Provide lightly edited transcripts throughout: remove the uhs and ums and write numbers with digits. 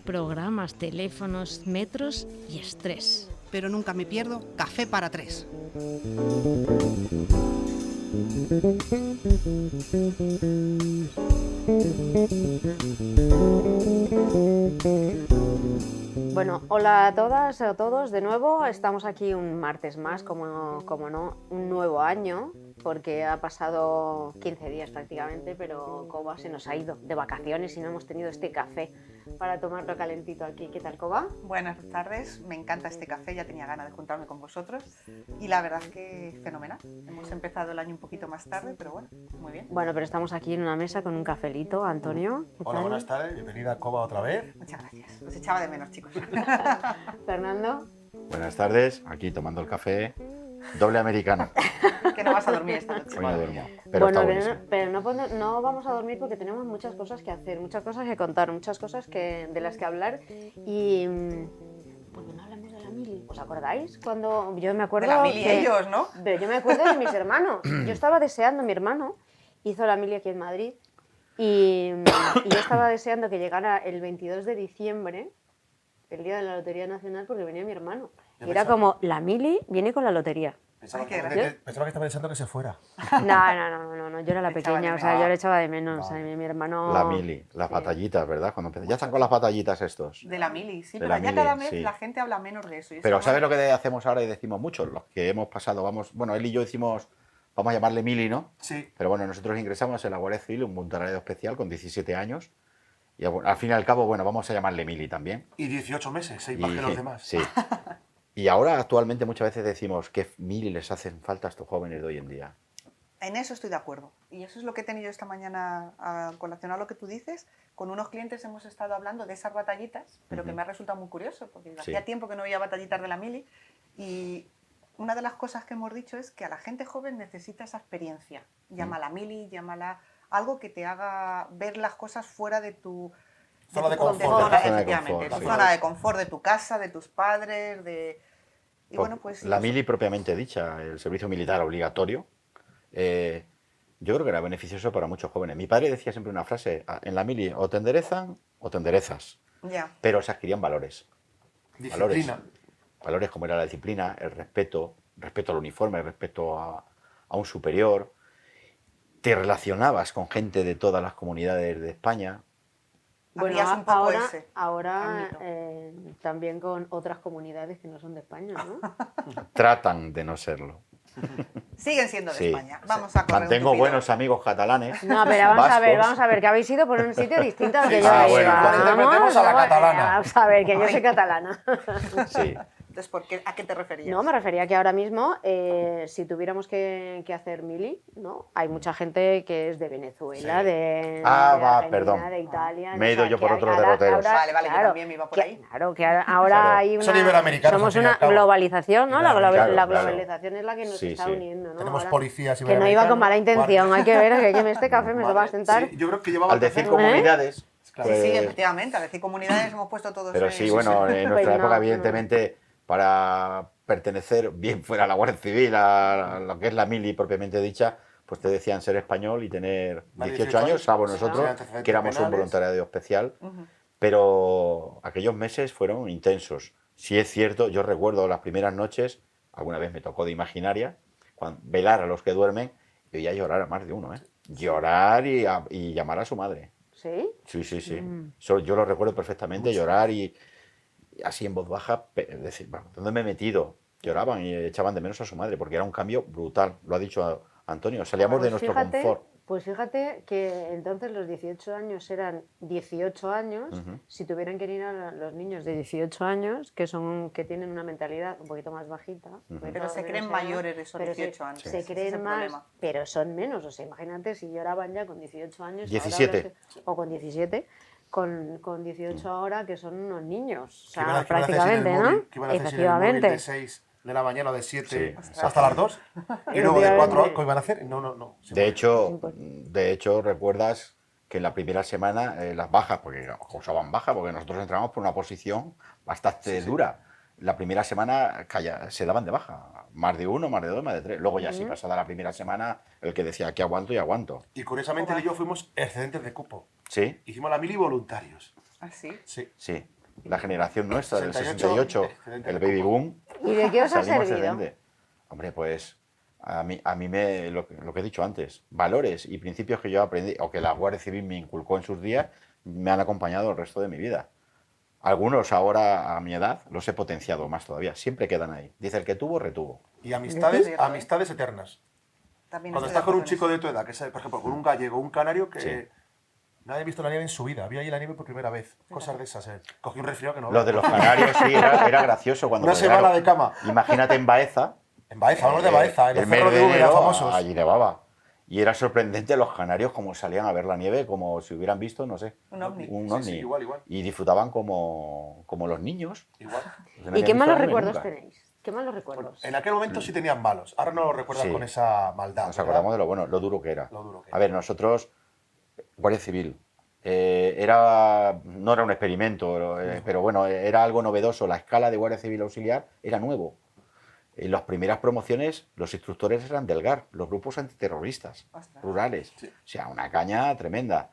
programas, teléfonos, metros y estrés. Pero nunca me pierdo Café para Tres. Bueno, hola a todas y a todos de nuevo. Estamos aquí un martes más, como no, un nuevo año, porque ha pasado 15 días prácticamente, pero Coba se nos ha ido de vacaciones y no hemos tenido este café para tomarlo calentito aquí. ¿Qué tal, Coba? Buenas tardes, me encanta este café, ya tenía ganas de juntarme con vosotros y la verdad es que fenomenal. Hemos empezado el año un poquito más tarde, pero bueno, muy bien. Bueno, pero estamos aquí en una mesa con un cafelito. Antonio, ¿qué Hola, tal? buenas tardes, bienvenida a Coba otra vez. Muchas gracias, os echaba de menos, chicos. Fernando. Buenas tardes, aquí tomando el café, doble americano. Que no vas a dormir esta noche. Hoy no duermo, pero Bueno, está buenísimo. pero no vamos a dormir porque tenemos muchas cosas que hacer, muchas cosas que contar, muchas cosas de las que hablar y... ¿Por qué no hablamos de la mili? ¿Os acordáis? Cuando yo me acuerdo... De la mili que- ellos, ¿no? Pero yo me acuerdo de mis hermanos. Yo estaba deseando, mi hermano hizo la mili aquí en Madrid y yo estaba deseando que llegara el 22 de diciembre, el día de la Lotería Nacional, porque venía mi hermano. Y era como, la mili viene con la lotería. Pensaba, Ay, qué pensaba que estaba pensando que se fuera. No, yo era la Le echaba pequeña, de o sea, menos. yo le echaba de menos. No. O sea, mi hermano... La mili, las batallitas, ¿verdad? Cuando ya están con las batallitas estos. De la mili, sí, De pero la ya mili, cada mes sí. la gente habla menos de eso. y Pero eso ¿sabes no- lo que hacemos ahora y decimos mucho? Los que hemos pasado, bueno, él y yo hicimos, vamos a llamarle mili, ¿no? Sí. Pero bueno, nosotros ingresamos en la Guardia Civil, un voluntariado especial con 17 años. Y al fin y al cabo, bueno, vamos a llamarle mili también. Y 18 meses, 6 más que los demás. Sí. Y ahora actualmente muchas veces decimos que mili les hacen falta a estos jóvenes de hoy en día. En eso estoy de acuerdo. Y eso es lo que he tenido esta mañana a colación a lo que tú dices. Con unos clientes hemos estado hablando de esas batallitas, pero que me ha resultado muy curioso, porque hacía tiempo que no veía batallitas de la mili. Y una de las cosas que hemos dicho es que a la gente joven necesita esa experiencia. Llámala mili, llámala algo que te haga ver las cosas fuera de tu... Zona de tu confort. zona, Zona de efectivamente, confort, tu sí. zona de confort, de tu casa, de tus padres, de... Y bueno, pues... La eso. mili propiamente dicha, el servicio militar obligatorio, yo creo que era beneficioso para muchos jóvenes. Mi padre decía siempre una frase, en la mili o te enderezan o te enderezas, Ya. pero se adquirían valores. Disciplina. Valores como era la disciplina, el respeto al uniforme, el respeto a un superior. Te relacionabas con gente de todas las comunidades de España. Bueno, Abrías un poco ahora, ese ahora ámbito. también con otras comunidades que no son de España, ¿no? Tratan de no serlo. Siguen siendo de Sí. España. Vamos a correr un Mantengo tupido. buenos amigos catalanes. No, pero vamos a ver, que habéis ido por un sitio distinto al que yo Ah, iba. bueno, pues interpretemos a la catalana. Vamos a ver, que yo soy catalana. Sí. Entonces, ¿a qué te referías? No, me refería a que ahora mismo, si tuviéramos que hacer mili, ¿no? Hay mucha gente que es de Venezuela, Sí. de Va, Argentina, perdón. de Italia. Me he o sea, ido yo que por otros ahora- derroteros. ahora, Vale, yo también me iba por ahí. Claro, que ahora Claro. hay Son iberoamericanos, somos al fin y una al cabo. globalización, ¿no? La Claro. globalización es la que nos Sí, está sí. uniendo, ¿no? Tenemos Ahora- policías que no iba iberoamericanos, con mala intención, guardias. hay que ver que este café me lo va a sentar. Sí, yo creo que llevaba Al decir ¿Eh? comunidades, Claro. pues, Sí, sí, efectivamente. A decir comunidades hemos puesto todos... pero en- sí, bueno, en nuestra Pues no, época, evidentemente, para pertenecer bien fuera a la Guardia Civil, a lo que es la mili propiamente dicha, pues te decían ser español y tener Más 18 años, salvo nosotros, Sí, antecedentes que éramos un penales. voluntariado especial, Ujú. pero aquellos meses fueron intensos. Sí es cierto, yo recuerdo las primeras noches, alguna vez me tocó de imaginaria, velar a los que duermen, y oía llorar a más de uno, ¿eh? Llorar y llamar a su madre. ¿Sí? Sí. Eso yo lo recuerdo perfectamente, llorar y así en voz baja, decir, bueno, ¿dónde me he metido? Lloraban y echaban de menos a su madre, porque era un cambio brutal, lo ha dicho Antonio, salíamos de nuestro confort. Pues fíjate que entonces los 18 años eran 18 años, si tuvieran que ir a los niños de 18 años, que tienen una mentalidad un poquito más bajita. Pero se creen mayores de esos 18 años. Se Ese es creen el más, problema. pero son menos. O sea, imagínate si lloraban ya con 18 años. 17. O con 17. Con 18 ahora que son unos niños. O Que iban sea, a- que iban a hacer sin el prácticamente, móvil, ¿no? que iban a hacer sin el móvil Efectivamente. de 6 de la mañana o de 7 Sí. hasta las 2. Y luego de 4 Efectivamente. ¿qué iban a hacer? No. De hecho, recuerdas que en la primera semana las bajas, porque usaban baja, porque nosotros entramos por una posición bastante dura. La primera semana se daban de baja, más de uno, más de dos, más de tres. Luego ya sí, pasada la primera semana, el que decía que aguanto y aguanto. Y curiosamente él y yo fuimos excedentes de cupo. Sí, Hicimos la mili voluntarios. ¿Así? Sí. Sí, la generación nuestra del 68, 68, el baby boom, ¿Y de qué os ha salimos servido? excelente. Hombre, pues a mí lo que he dicho antes, valores y principios que yo aprendí o que la Guardia Civil me inculcó en sus días me han acompañado el resto de mi vida. Algunos ahora a mi edad los he potenciado más todavía, siempre quedan ahí. Dice, el que tuvo, retuvo. Y amistades, cierto, ¿eh? amistades eternas. También Cuando estoy estás con de un acuerdo chico en de tu edad, que es, por ejemplo, con un gallego, un canario que Sí. nadie ha visto la nieve en su vida, había ahí la nieve por primera vez, cosas de esas. Cogí un resfriado que no. Lo de los canarios sí, era gracioso cuando... Una porque, semana claro, de cama. Imagínate en Baeza. En Baeza, hablamos de Baeza, en los el mes cerros de de Úbeda enero, famosos. allí nevaba. Y era sorprendente los canarios como salían a ver la nieve, como si hubieran visto, no sé, Un ovni. un Sí, ovni. sí, igual. Y disfrutaban como los niños. Igual. No ¿Y habían qué visto malos la nieve recuerdos nunca. tenéis? ¿Qué malos Bueno, recuerdos? en aquel momento sí tenían malos, ahora no lo recuerdas Sí. con esa maldad. Nos ¿verdad? acordamos de lo bueno, lo duro que era. Lo duro que A era. ver, nosotros, Guardia Civil, no era un experimento, pero bueno, era algo novedoso. La escala de Guardia Civil Auxiliar era nuevo. En las primeras promociones, los instructores eran del GAR, los grupos antiterroristas Ostras. rurales. Sí. O sea, una caña tremenda.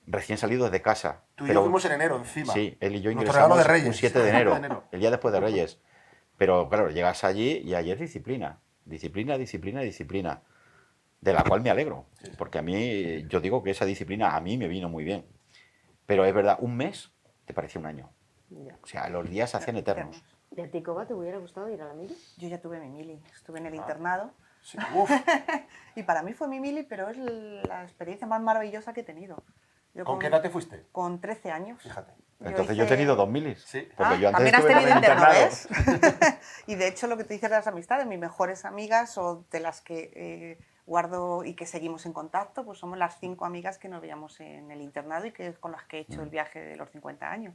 Recién salidos de casa. Tú y yo fuimos en enero encima. Sí, él y yo Nuestro ingresamos regalo de Reyes. un 7 de enero, el día después de Reyes. Pero claro, llegas allí y allí es disciplina. Disciplina, disciplina, disciplina. De la cual me alegro. Porque a mí, yo digo que esa disciplina a mí me vino muy bien. Pero es verdad, un mes te parecía un año. Ya. O sea, los días se hacían eternos. ¿Y a ti, Coba, te hubiera gustado ir a la mili? Yo ya tuve mi mili, estuve en el internado Sí. Uf, y para mí fue mi mili, pero es la experiencia más maravillosa que he tenido. Yo ¿con qué edad te fuiste? Con 13 años. Fíjate. Entonces yo he hice- tenido 2 milis. Sí. Porque yo antes también has estuve en tenido el interno, internado. ¿ves? Y de hecho lo que te dices de las amistades, mis mejores amigas o de las que guardo y que seguimos en contacto, pues somos las 5 amigas que nos veíamos en el internado y que con las que he hecho el viaje de los 50 años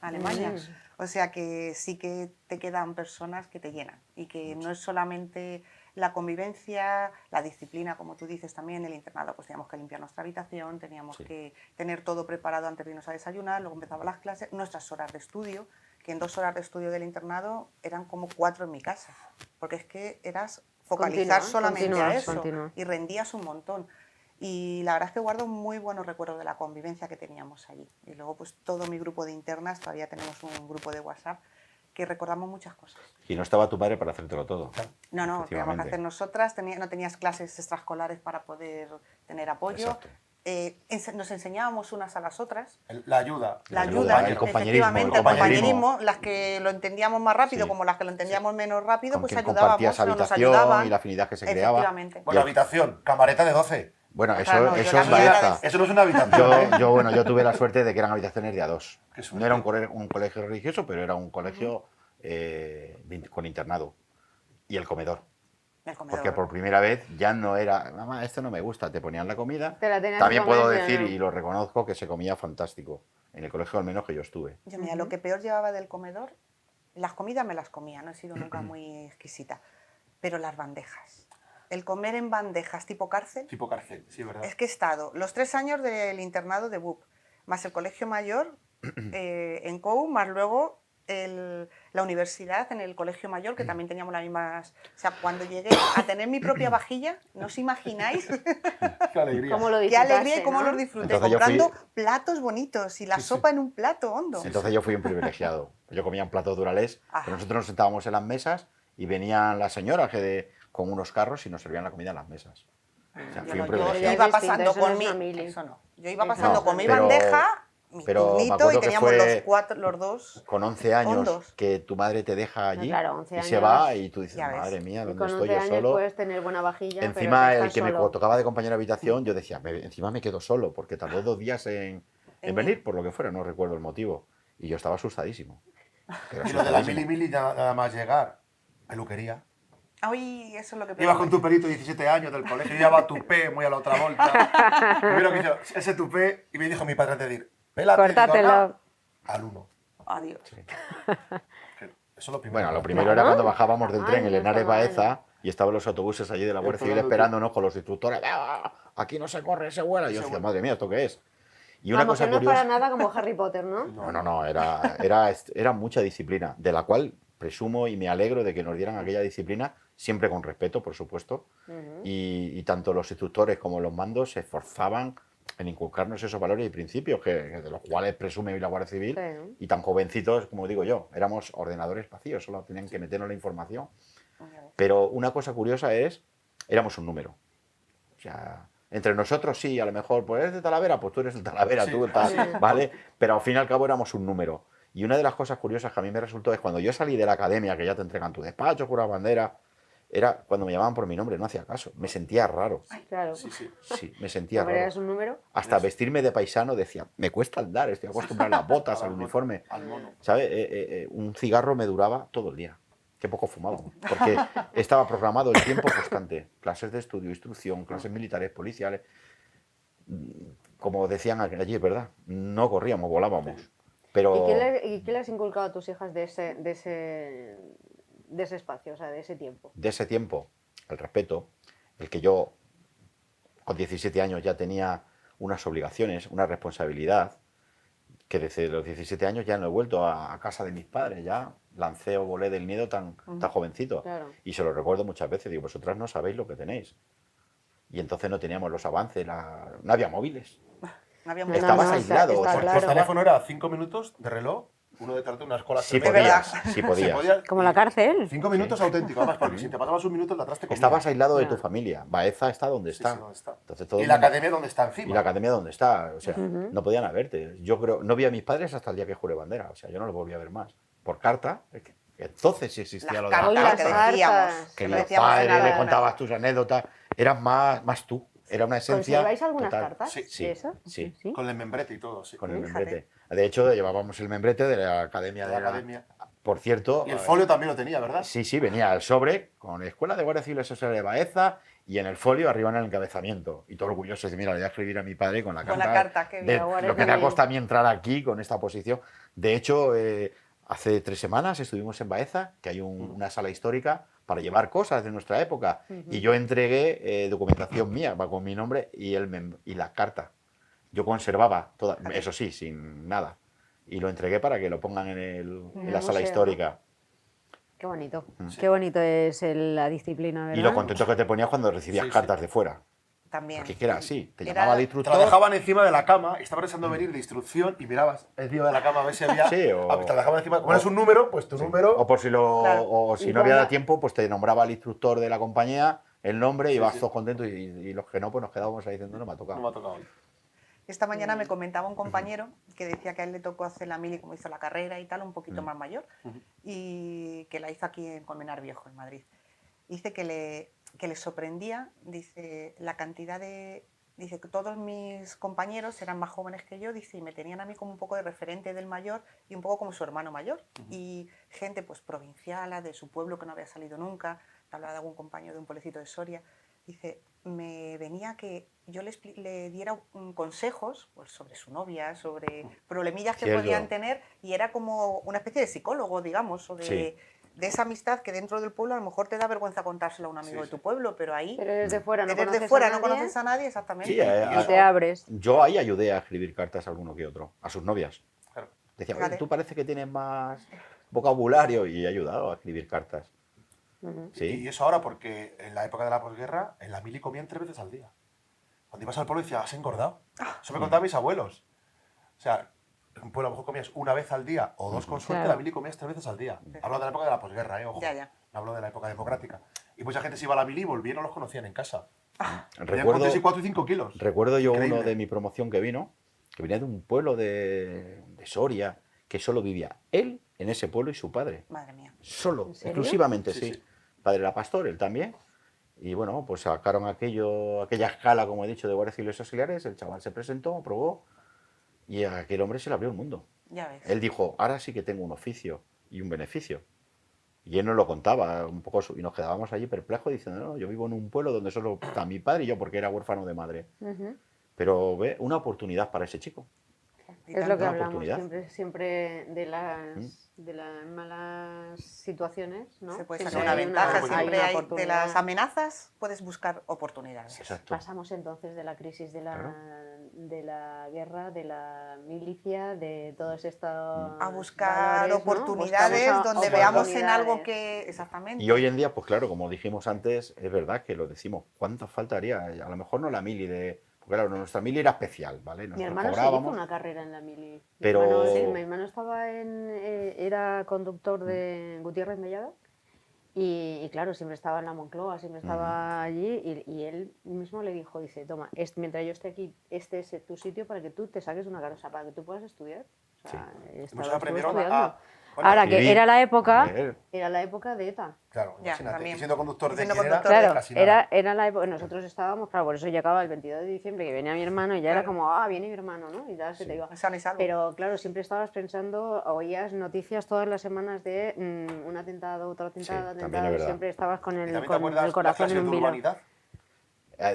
a Alemania. O sea que sí que te quedan personas que te llenan y que no es solamente la convivencia, la disciplina, como tú dices también, el internado, pues teníamos que limpiar nuestra habitación, teníamos que tener todo preparado antes de irnos a desayunar, luego empezaban las clases, nuestras horas de estudio, que en 2 horas de estudio del internado eran como 4 en mi casa, porque es que eras focalizar solamente a eso y rendías un montón. Y la verdad es que guardo muy buenos recuerdos de la convivencia que teníamos allí. Y luego pues todo mi grupo de internas, todavía tenemos un grupo de WhatsApp que recordamos muchas cosas. Y no estaba tu madre para hacértelo todo. No, teníamos que Efectivamente. hacer nosotras, no tenías clases extraescolares para poder tener apoyo. Exacto. Nos enseñábamos unas a las otras. La ayuda. La ayuda, ayuda, el compañerismo, efectivamente, el el compañerismo, las que lo entendíamos más rápido Sí. como las que lo entendíamos menos rápido, Con pues quien ayudábamos, compartías o nos habitación ayudaban. y la afinidad que se creaba. Efectivamente. Bueno, habitación, camareta de 12. Bueno, eso, Claro, no, yo eso la es mía era Baeza. de- Eso no es una habitación. Yo tuve la suerte de que eran habitaciones de A2. Qué suerte. No era un colegio religioso, pero era un colegio con internado. Y el comedor. El comedor. Porque por primera vez ya no era, mamá, esto no me gusta, te ponían la comida. Te la tenías También que comer, puedo ya decir, no. y lo reconozco, que se comía fantástico. En el colegio al menos que yo estuve. Yo, mira, lo que peor llevaba del comedor, las comidas me las comía, no he sido nunca muy exquisita, pero las bandejas. El comer en bandejas tipo cárcel, Tipo cárcel, sí, ¿verdad? es que he estado los 3 años del internado de BUP, más el colegio mayor en COU, más luego la universidad en el colegio mayor, que también teníamos las mismas... O sea, cuando llegué a tener mi propia vajilla, no os imagináis Qué alegría. ¿Cómo lo qué disfrutaste, alegría y cómo no? los disfruté, Entonces yo fui- comprando platos bonitos y la sopa en un plato hondo. Entonces yo fui un privilegiado. Yo comía en platos durales, Ajá. pero nosotros nos sentábamos en las mesas y venían las señoras con unos carros y nos servían la comida en las mesas. O sea, Yo, fui no, un yo privilegiado. iba Es distinto, pasando eso no con es mi... una mili. Eso no. Yo iba pasando No, con mi pero- bandeja, mi pero me turnito, acuerdo y que teníamos fue los dos. Con 11 años hondos. que tu madre te deja allí claro, 11 y se años, va y tú dices, ya ves. madre mía, Y ¿dónde con estoy 11 yo años solo? puedes tener buena vajilla, Encima pero el estás que me solo. tocaba de compañero de habitación, yo decía, encima me quedo solo, porque tardó 2 días en En venir, por lo que fuera, no recuerdo el motivo. Y yo estaba asustadísimo. Pero Y lo de la asustadísimo. mili nada más llegar. Peluquería. Ay, eso es lo que Ibas con tu pelito de 17 años del colegio, llevaba tupé muy a la otra vuelta. Primero que yo, ese tupé, y me dijo mi padre antes de ir, pélate. Córtatelo. Digo, "No". Al 1. Adiós. Eso es lo primero. Bueno, lo primero Claro. era cuando bajábamos del Ay, tren en no Henares estaba Baeza y estaban los autobuses allí de la Guardia Civil Esperando esperándonos con los instructores. "Ah, aquí no se corre, se vuela". Y yo decía, madre mía, ¿esto qué es? Y una Vamos, cosa que no es curiosa... para nada como Harry Potter, ¿no? No, era mucha disciplina, de la cual presumo y me alegro de que nos dieran aquella disciplina, siempre con respeto, por supuesto, y tanto los instructores como los mandos se esforzaban en inculcarnos esos valores y principios que de los cuales presume hoy la Guardia Civil, Sí. y tan jovencitos, como digo yo, éramos ordenadores vacíos, solo tenían que meternos la información. Pero una cosa curiosa es, éramos un número. O sea, entre nosotros sí, a lo mejor, pues eres de Talavera, pues tú eres de Talavera, Sí, tú tal, sí. ¿vale? Pero al fin y al cabo éramos un número. Y una de las cosas curiosas que a mí me resultó es cuando yo salí de la academia, que ya te entregan tu despacho, juras bandera, era cuando me llamaban por mi nombre, no hacía caso. Me sentía raro. Claro. Sí, sí. Sí, me sentía Como eres raro. un número. Hasta vestirme de paisano decía, me cuesta andar, estoy acostumbrado a las botas, al uniforme. Al mono. ¿Sabes? Un cigarro me duraba todo el día. Qué poco fumábamos. Porque estaba programado el tiempo constante. Clases de estudio, instrucción, clases militares, policiales. Como decían allí, ¿verdad? No corríamos, volábamos. Pero ¿Y qué le has inculcado a tus hijas de ese espacio, o sea, de ese tiempo? de ese tiempo, el respeto, el que yo con 17 años ya tenía unas obligaciones, una responsabilidad, que desde los 17 años ya no he vuelto a casa de mis padres, ya lancé o volé del nido tan jovencito. Claro. Y se lo recuerdo muchas veces, digo, vosotras no sabéis lo que tenéis. Y entonces no teníamos los avances, no había móviles. No había No, mucho. Estabas no, aislado. está o sea, claro. Por teléfono era 5 minutos de reloj, uno detrás de una escuela. sí tremenda. podías, sí podías. Como la cárcel. 5 minutos auténticos, además, porque si te pasabas un minuto, la atrás te comía. Estabas aislado de Ya. tu familia. Baeza está donde Sí, está. sí, ¿dónde está? Entonces, todo Y el la mundo- academia donde está encima. Y la academia donde está, o sea, no podían verte. Yo creo, no vi a mis padres hasta el día que juré bandera, o sea, yo no los volví a ver más. Por carta, entonces sí existía Las lo de la Hoy cartas las carta, que decíamos. cartas. que que los decíamos en padres le la- contabas tus anécdotas, eras más tú, era una esencia ¿Conserváis algunas total. cartas Sí, de eso? sí. Con el membrete y todo, sí. Con el Fíjate. membrete. De hecho, llevábamos el membrete de la academia. De la academia. Por cierto, Y el folio también lo tenía, ¿verdad? sí, venía el sobre con Escuela de Guardia Civil Social de Baeza y en el folio arriba en el encabezamiento. Y todo orgulloso de, mira, le voy a escribir a mi padre con la Con carta. la carta, qué de bien. La Guardia lo que me ha Civil. costado a mí entrar aquí con esta posición. De hecho, hace 3 semanas estuvimos en Baeza, que hay una sala histórica para llevar cosas de nuestra época. Y yo entregué documentación mía, va con mi nombre y la carta. Yo conservaba toda, eso sí, sin nada. Y lo entregué para que lo pongan en el la sala museo, histórica. Qué bonito. Qué bonito es la disciplina, ¿verdad? Y lo contento que te ponías cuando recibías Sí, sí. cartas de fuera. También. Porque es que era así, te Era- llamaba el Te instructor. la dejaban encima de la cama, estaba pensando venir de instrucción y mirabas encima de la cama a ver si había. Sí, o- te la dejaban encima. Como eres un número, pues tu número. O por si Claro. o si Y no había cuando- dado tiempo, pues te nombraba el instructor de la compañía, el nombre, y vas sí. todos contentos, y los que no, pues nos quedábamos ahí diciendo, no me ha tocado. No me ha tocado hoy. Esta mañana me comentaba un compañero que decía que a él le tocó hacer la mili como hizo la carrera y tal, un poquito más mayor, y que la hizo aquí en Colmenar Viejo, en Madrid. Dice que le sorprendía, dice, la cantidad de... Dice que todos mis compañeros eran más jóvenes que yo, dice, y me tenían a mí como un poco de referente del mayor y un poco como su hermano mayor. Y gente pues provinciala, de su pueblo que no había salido nunca, te hablaba de algún compañero de un pueblecito de Soria. Dice, me venía que yo le diera consejos pues, sobre su novia, sobre problemillas que Cierto. podían tener, y era como una especie de psicólogo, digamos, o Sí. de esa amistad que dentro del pueblo a lo mejor te da vergüenza contárselo a un amigo Sí, de sí. tu pueblo, pero ahí Pero eres de fuera, no eres conoces de fuera, a no nadie, conoces a nadie, exactamente. Sí, Y y eso- te abres. Yo ahí ayudé a escribir cartas a alguno que otro, a sus novias. Claro. Decía, Fíjate. "Oye, tú parece que tienes más vocabulario", y he ayudado a escribir cartas. Sí. Y eso ahora porque en la época de la posguerra, en la mili comían 3 veces al día. Cuando ibas al pueblo decías, has engordado. Eso me contaban mis abuelos. O sea, en un pueblo a lo mejor comías una vez al día o 2 con suerte, Claro. la mili comías 3 veces al día. Hablo de la época de la posguerra, ojo. Ya, ya. No hablo de la época democrática. Y mucha gente se iba a la mili y volvía y no los conocían en casa. Tenían Recuerdo, con 4 y 5 kilos. recuerdo yo Increíble. uno de mi promoción que venía de un pueblo de Soria, que solo vivía él en ese pueblo y su padre. Madre mía. Solo, ¿En serio? exclusivamente, Sí, sí. sí. Padre era pastor, él también. Y bueno, pues sacaron aquella escala, como he dicho, de guardias civiles auxiliares, el chaval se presentó, aprobó, y a aquel hombre se le abrió el mundo. Ya ves. Él dijo, ahora sí que tengo un oficio y un beneficio. Y él nos lo contaba un poco, y nos quedábamos allí perplejos diciendo, no, yo vivo en un pueblo donde solo está mi padre y yo, porque era huérfano de madre. Ujú. Pero ve, una oportunidad para ese chico. Y Es lo que Una hablamos oportunidad. siempre de las malas situaciones, ¿no? Se puede Siempre sacar una hay ventaja, hay siempre una hay, de oportunidad. las amenazas puedes buscar oportunidades. Exacto. Pasamos entonces de la crisis de Claro. de la guerra, de la milicia, de todos estos A buscar valores, ¿no? oportunidades Buscamos donde veamos en algo oportunidades. que... Exactamente. Y hoy en día, pues claro, como dijimos antes, es verdad que lo decimos, ¿cuánta falta haría? A lo mejor no la mili de Porque claro, nuestra mili era especial, ¿vale? Mi Nosotros hermano sí hizo cobrábamos, una carrera en la mili. pero- Mi hermano estaba era conductor de Gutiérrez Mellado y claro, siempre estaba en la Moncloa, siempre estaba allí y él mismo le dijo, dice, toma, mientras yo esté aquí, este es tu sitio para que tú te saques una carrera, o sea, para que tú puedas estudiar. O sea, Muchos estuvo aprendieron estudiando. bueno, Ahora, escribir, que era la época, leer. era la época de ETA. Claro, Ya, imagínate. también. Y siendo conductor de Siendo quién era, conductor Claro, casi nada. era la época, nosotros estábamos, claro, por eso llegaba el 22 de diciembre que venía mi hermano y ya era Claro. como, viene mi hermano, ¿no? Y ya se te iba. Sano y salvo. Pero claro, siempre estabas pensando, oías noticias todas las semanas de un atentado, otro atentado, también atentado, es y verdad. siempre estabas con ¿Y el, también te con acuerdas el las corazón clases en un de vilo. urbanidad?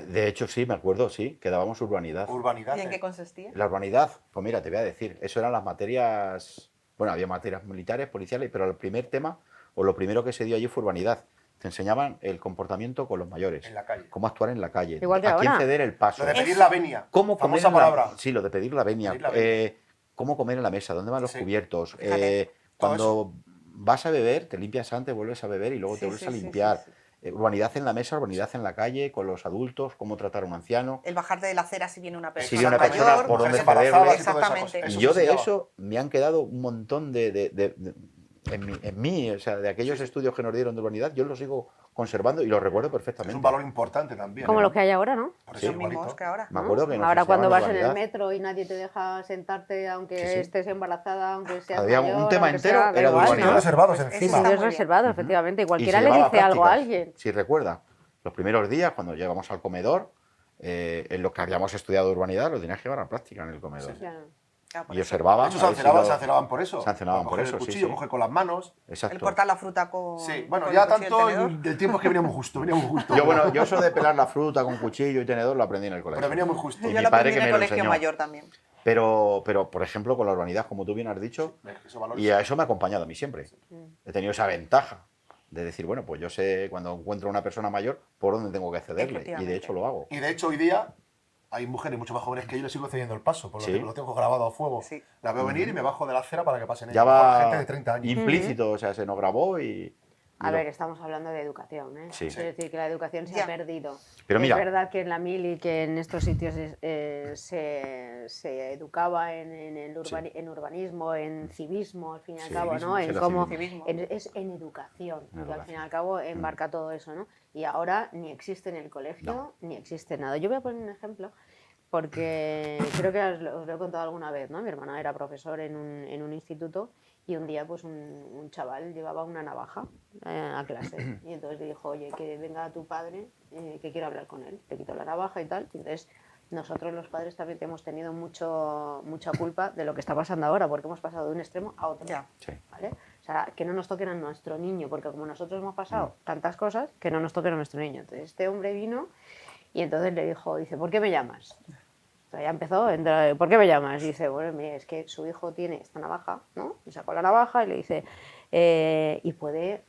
De hecho, sí, me acuerdo, sí, que dábamos urbanidad. Urbanidad. ¿Y en qué consistía? La urbanidad, pues mira, te voy a decir, eso eran las materias, bueno, había materias militares, policiales, pero el primer tema, o lo primero que se dio allí fue urbanidad. Te enseñaban el comportamiento con los mayores. En la calle. Cómo actuar en la calle. Igual que a quién ahora. ceder el paso. Lo de pedir la venia. Cómo comer Famosa en la, palabra. sí, lo de pedir la venia. Pedir la venia. Cómo comer en la mesa, dónde van los Sí. cubiertos. Fíjate, todo Cuando vas a beber, te limpias antes, vuelves a beber y luego Sí, te vuelves sí, a sí, limpiar. sí, Urbanidad en la mesa, urbanidad en la calle, con los adultos, cómo tratar a un anciano. El bajarte de la acera si viene una persona Si viene una persona, mayor. por dónde mujeres cederle. embarazadas y toda esa cosa. Exactamente. Eso Y yo se de enseñaba. eso me han quedado un montón en mí, o sea, de aquellos estudios que nos dieron de urbanidad, yo los sigo conservando y los recuerdo Es perfectamente. un valor importante también. Como ¿no? los que hay ahora, ¿no? Por Sí. eso Los mismos igualito. que ahora. Me acuerdo que nos Ahora cuando enseñaban vas en el urbanidad. metro y nadie te deja sentarte aunque Sí, sí. estés embarazada, aunque seas Había un mayor, tema aunque entero, sea, da era de igual, urbanidad. ¿no? reservados Eso encima. está Estudios muy bien. reservados, efectivamente. Y Y cualquiera se le llevaba dice algo a prácticas. alguien. Si recuerda, los primeros días cuando llegamos al comedor, en lo que habíamos estudiado urbanidad, lo tenías que llevar a práctica en el comedor. Ya. Claro, por Y eso. observaba. De hecho, sancionaban por eso. Sancionaban por Coger eso, el sí, cuchillo, sí. coger con las manos. Exacto. El cortar la fruta con. Sí, bueno, con ya el cuchillo y el tanto tenedor. del tiempo es que venía muy justo, venía muy justo. Yo eso de pelar la fruta con cuchillo y tenedor lo aprendí en el colegio. Pero venía muy justo. Y Yo mi lo padre aprendí que en el me lo colegio enseñó. mayor también. Pero, por ejemplo, con la urbanidad, como tú bien has dicho, Esos valores. y a eso me ha acompañado a mí siempre. He tenido esa ventaja de decir, bueno, pues yo sé cuando encuentro a una persona mayor por dónde tengo que cederle. Y de Efectivamente. hecho lo hago. Y de hecho, hoy día hay mujeres mucho más jóvenes que yo, les sigo cediendo el paso, por lo Sí. que lo tengo grabado a fuego. Sí. La veo venir y me bajo de la acera para que pasen Ya ellos. va Gente de 30 años. implícito, o sea, se nos grabó y A ver, estamos hablando de educación, ¿eh? Sí. Quiero decir que la educación se Ya. ha perdido. Pero mira- Es verdad que en la mili, que en estos sitios se educaba en urbanismo, en civismo, al fin y al cabo, ¿no? Civismo, sí, En la cómo, civismo. es en educación, porque al educación. fin y al cabo embarca todo eso, ¿no? Y ahora ni existe en el colegio, ni existe nada. Yo voy a poner un ejemplo porque creo que os lo he contado alguna vez, ¿no? Mi hermana era profesor en un instituto y un día pues un chaval llevaba una navaja a clase y entonces le dijo, oye, que venga tu padre, que quiero hablar con él. Le quitó la navaja y tal. Y entonces nosotros los padres también hemos tenido mucha culpa de lo que está pasando ahora porque hemos pasado de un extremo a otro. Ya. Sí. ¿Vale? O sea, que no nos toquen a nuestro niño, porque como nosotros hemos pasado tantas cosas, que no nos toquen a nuestro niño. Entonces este hombre vino y entonces le dijo, dice, ¿por qué me llamas? O sea, ya empezó, ¿por qué me llamas? Y dice, bueno, mira, es que su hijo tiene esta navaja, ¿no? Y sacó la navaja y le dice, y puede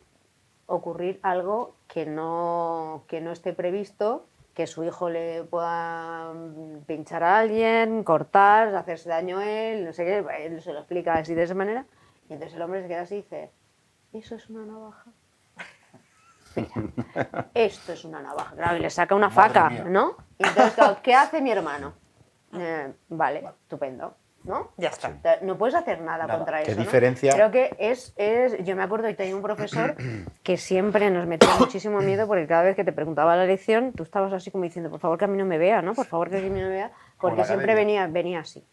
ocurrir algo que no esté previsto, que su hijo le pueda pinchar a alguien, cortar, hacerse daño a él, no sé qué, él se lo explica así de esa manera, y entonces el hombre se queda así y dice, ¿eso es una navaja? Mira, esto es una navaja, claro, y le saca una Madre faca, mía. ¿no? Y entonces, claro, ¿qué hace mi hermano? Vale, estupendo, ¿no? Ya está. O sea, no puedes hacer nada contra ¿Qué eso, ¿no? diferencia? Creo que yo me acuerdo que tenía un profesor que siempre nos metía muchísimo miedo porque cada vez que te preguntaba la lección, tú estabas así como diciendo, por favor que a mí no me vea, ¿no? Por favor que a mí no me vea, porque la siempre academia. venía así.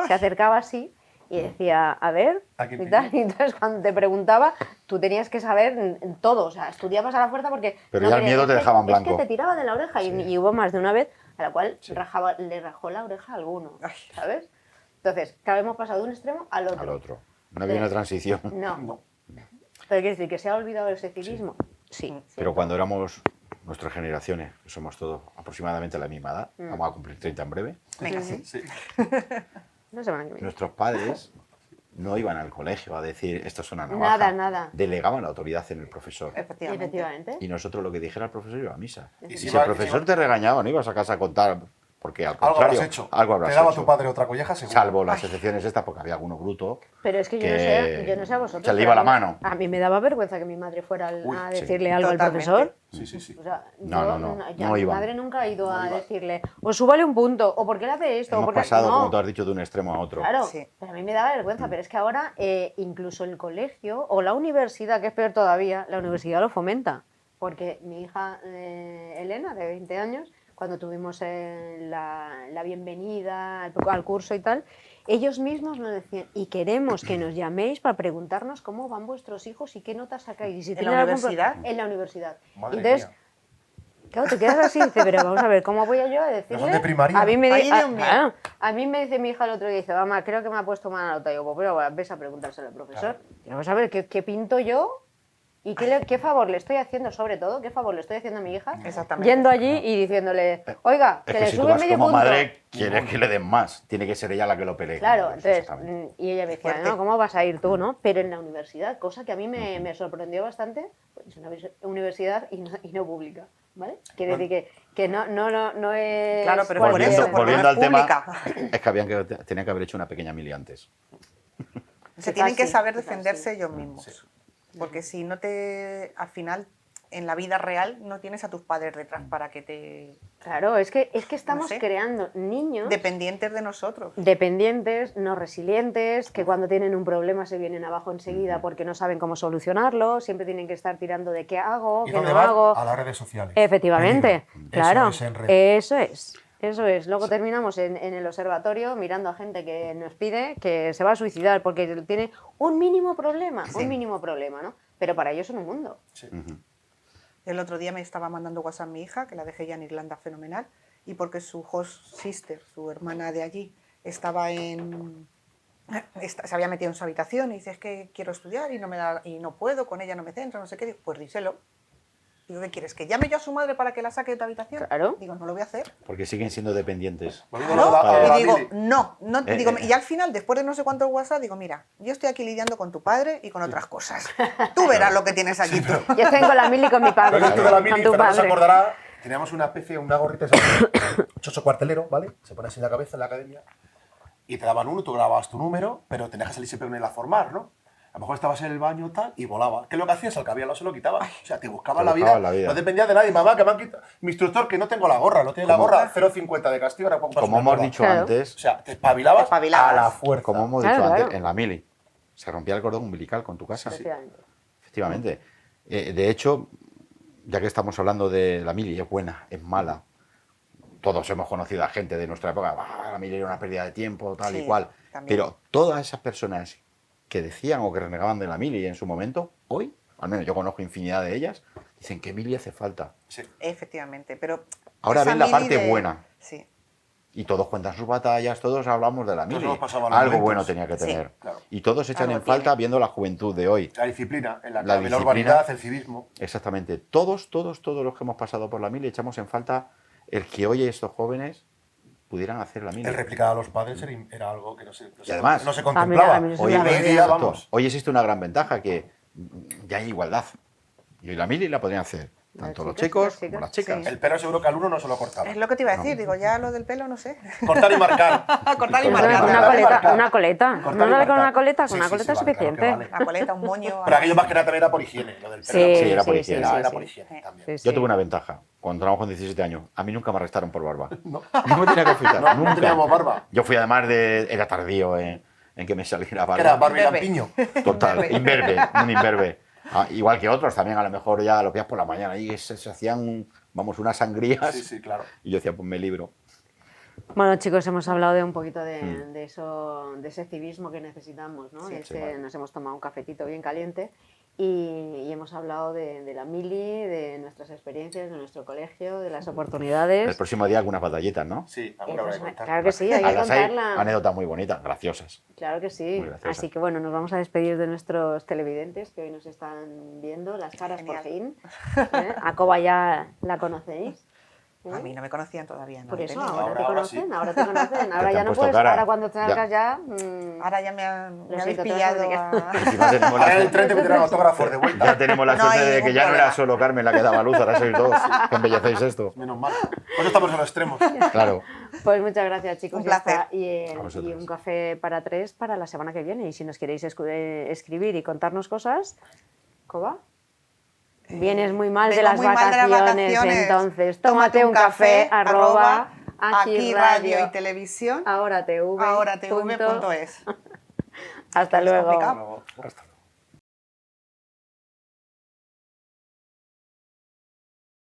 Se acercaba así y decía, a ver, ¿A quién y tal. Y entonces cuando te preguntaba, tú tenías que saber todo, o sea, estudiabas a la fuerza porque... Pero ya el miedo es te que- dejaba en blanco. Es que te tiraba de la oreja y hubo más de una vez a la cual le rajó la oreja a alguno, Ay. ¿sabes? Entonces, claro, hemos pasado de un extremo al otro. al otro. No había una transición. No. Pero quiere decir que se ha olvidado ese civismo. Sí. Pero cuando éramos nuestras generaciones, que somos todos aproximadamente la misma edad, vamos a cumplir 30 en breve, Venga, sí. Sí. No se van a que viene. nuestros padres no iban al colegio a decir esto es una navaja. Nada. Delegaban la autoridad en el profesor. Efectivamente. Efectivamente. Y nosotros lo que dijera el profesor iba a misa. Y Y si si el iba- profesor te regañaba, no ibas a casa a contar porque al Algo contrario, habrás hecho. algo habrás Te daba hecho. tu padre otra colleja, seguro. Salvo las excepciones estas, porque había alguno bruto. Pero es que yo no sé a vosotros. Se le pero iba a la mí- mano. A mí me daba vergüenza que mi madre fuera Uy, a sí. decirle algo al Totalmente. profesor. Sí, sí, sí. O sea, No mi iban. madre nunca ha ido a iban. decirle, o súbale un punto, o por qué le hace esto, o Hemos por qué... pasado, No. como tú has dicho, de un extremo a otro. Claro, Sí. pero a mí me daba vergüenza, pero es que ahora incluso el colegio o la universidad, que es peor todavía, la universidad lo fomenta. Porque mi hija Elena, de 20 años, cuando tuvimos la bienvenida al curso y tal, ellos mismos nos decían, y queremos que nos llaméis para preguntarnos cómo van vuestros hijos y qué notas sacáis. Y si ¿En tienen la algún pro- universidad? En la universidad. Madre Entonces, mía. claro, te quedas así y dices, pero vamos a ver, ¿cómo voy yo a decirle? son de primaria? A mí me, Ay, Dios mío. claro, a mí me dice mi hija el otro día, dice, mamá, creo que me ha puesto mala nota. Y yo, pues pero ves a preguntárselo al profesor. Y vamos a ver, ¿qué pinto yo? ¿Y qué favor le estoy haciendo, sobre todo, qué favor le estoy haciendo a mi hija? Exactamente. Yendo allí y diciéndole, oiga, Es que que le si tú sube vas medio como punto. madre, quieres que le den más. Tiene que ser ella la que lo pelee. Claro, entonces, Exactamente. y ella me decía, Fuerte. no, ¿cómo vas a ir tú, no? Pero en la universidad, cosa que a mí me sorprendió bastante, pues es una universidad y no pública, ¿vale? Quiere decir que no es... Claro, pero por cualquier- eso, porque Volviendo no al es tema, pública. es que tenían que haber hecho una pequeña mili antes. Se tienen que Casi, saber casi. defenderse ellos mismos. Porque si no al final, en la vida real, no tienes a tus padres detrás para que te... Claro, es que estamos sé. creando niños Dependientes de nosotros. dependientes, no resilientes, que cuando tienen un problema se vienen abajo enseguida porque no saben cómo solucionarlo, siempre tienen que estar tirando de qué hago, ¿Y qué dónde no van? hago. A las redes sociales. Efectivamente, Peligro. claro, Eso es en red. eso es. Luego terminamos en el observatorio mirando a gente que nos pide que se va a suicidar porque tiene un mínimo problema, ¿no? Pero para ellos es un mundo. Sí. El otro día me estaba mandando WhatsApp mi hija, que la dejé ya en Irlanda fenomenal, y porque su host sister, su hermana de allí, se había metido en su habitación y dice, es que quiero estudiar y no puedo, con ella no me centro, no sé qué. Digo, pues díselo. Digo, ¿qué quieres? ¿Que llame yo a su madre para que la saque de tu habitación? Claro. Digo, no lo voy a hacer. Porque siguen siendo dependientes. Volviendo ¿No? a lo de la Y digo, mili. no, digo, eh. y al final, después de no sé cuántos WhatsApp, digo, mira, yo estoy aquí lidiando con tu padre y con otras cosas. Tú verás lo que tienes aquí tú. Yo tengo la mili con mi padre, Pero esto de la con mili, tu Fernando se padre. acordará, teníamos una especie, una gorrita, esa, chocho cuartelero, ¿vale? Se pone así en la cabeza en la academia y te daban uno, tú grababas tu número, pero tenías que salir siempre con él a formar, ¿no? A lo mejor estabas en el baño tal y volaba. ¿Qué es lo que hacías? Al que había al lado se lo quitaba. O sea, te buscaba Te la buscaba vida. la vida. No dependía de nadie. Mamá, que me han quitado. Mi instructor, que no tengo la gorra. No tiene la gorra, 0,50 de castigo. Ahora pongo Como hemos dicho Claro. antes, O sea, te espabilabas, Espabilabas. a la fuerza. como hemos Claro, dicho claro. antes, en la mili se rompía el cordón umbilical con tu casa. Efectivamente. Efectivamente. De hecho, ya que estamos hablando de la mili, es buena, es mala. Todos hemos conocido a gente de nuestra época, la mili era una pérdida de tiempo, tal Sí, y cual. también. Pero todas esas personas que decían o que renegaban de la mili en su momento, hoy, al menos yo conozco infinidad de ellas, dicen que mili hace falta. Sí. Efectivamente, pero... Ahora esa ven la mili parte buena. Sí. Y todos cuentan sus batallas, todos hablamos de la mili. hemos pasado malos Algo momentos. bueno tenía que Sí, tener. claro. Y todos echan Algo en falta tiene. viendo la juventud de hoy. La disciplina, en la La clave, la disciplina. urbanidad, el civismo. Exactamente. Todos los que hemos pasado por la mili echamos en falta el que hoy estos jóvenes pudieran hacer la mili. El replicar a los padres era algo que no se además- no se A contemplaba. mí eso Hoy, es una Hoy en día, exacto. vamos. Hoy existe una gran ventaja que ya hay igualdad. Y hoy la mili la podrían hacer tanto los chicos como las chicas. Sí. El pelo seguro que al uno no se lo cortaba. Es lo que te iba a decir, digo, ya lo del pelo no sé. Cortar y marcar. Cortar y Una marcar. coleta, una coleta. Cortar y No dale con marcar. una coleta, Sí, con una sí, coleta sí, es vale, claro que suficiente. vale. Una coleta, un moño... Pero aquello más que nada también era por higiene, lo del pelo. Sí, Sí, era por sí, higiene. sí, Era sí. por higiene también. Sí, sí. Yo tuve una ventaja. Cuando entramos con 17 años, a mí nunca me arrestaron por barba. No. No me tenía que afeitar, No, nunca. no teníamos barba. Yo fui además era tardío en que me saliera barba. Que era Barbie Imberbe. Lampiño. Total, imberbe, un imberbe. Igual que otros también, a lo mejor ya lo pillas por la mañana y se hacían, vamos, unas sangrías. Sí, sí, claro. Y yo decía, pues me libro. Bueno, chicos, hemos hablado de un poquito de eso, de ese civismo que necesitamos, ¿no? Sí, Ese- Nos hemos tomado un cafetito bien caliente y hemos hablado de la mili, de nuestras experiencias, de nuestro colegio, de las El oportunidades. próximo día algunas batallitas, ¿no? Sí, alguna Pues, vez contar. claro que sí, hay A que las hay contarla. anécdotas muy bonitas, graciosas. Claro que sí. Muy graciosa. Así que bueno, nos vamos a despedir de nuestros televidentes que hoy nos están viendo, las caras por fin. A Coba ya la conocéis. A mí no me conocían todavía, ¿no? Por eso, Tenía. ahora te Ahora conocen, sí. ahora te conocen. Ahora te ya han no puesto puedes, cara. ahora cuando salgas ya... Ahora ya me Lo habéis siento, te pillado. vas a Encima tenemos la Ahora en el suerte- tren te meterán autógrafos de vuelta. ya tenemos la No suerte hay de que ningún ya no era problema. solo Carmen la que daba luz, ahora sois dos que embellecéis esto. Menos mal. Por eso estamos en los extremos. Claro. Pues muchas gracias, chicos. Un ya placer. está. Y A vosotros. un café para 3 para la semana que viene. Y si nos queréis escribir y contarnos cosas, ¿Coba? Vienes muy mal de Vengo las muy mal de las vacaciones, vacaciones. entonces tómate un café, arroba, aquí radio y televisión, ahora tv. ahora tv.es. Hasta Es luego. complicado. Hasta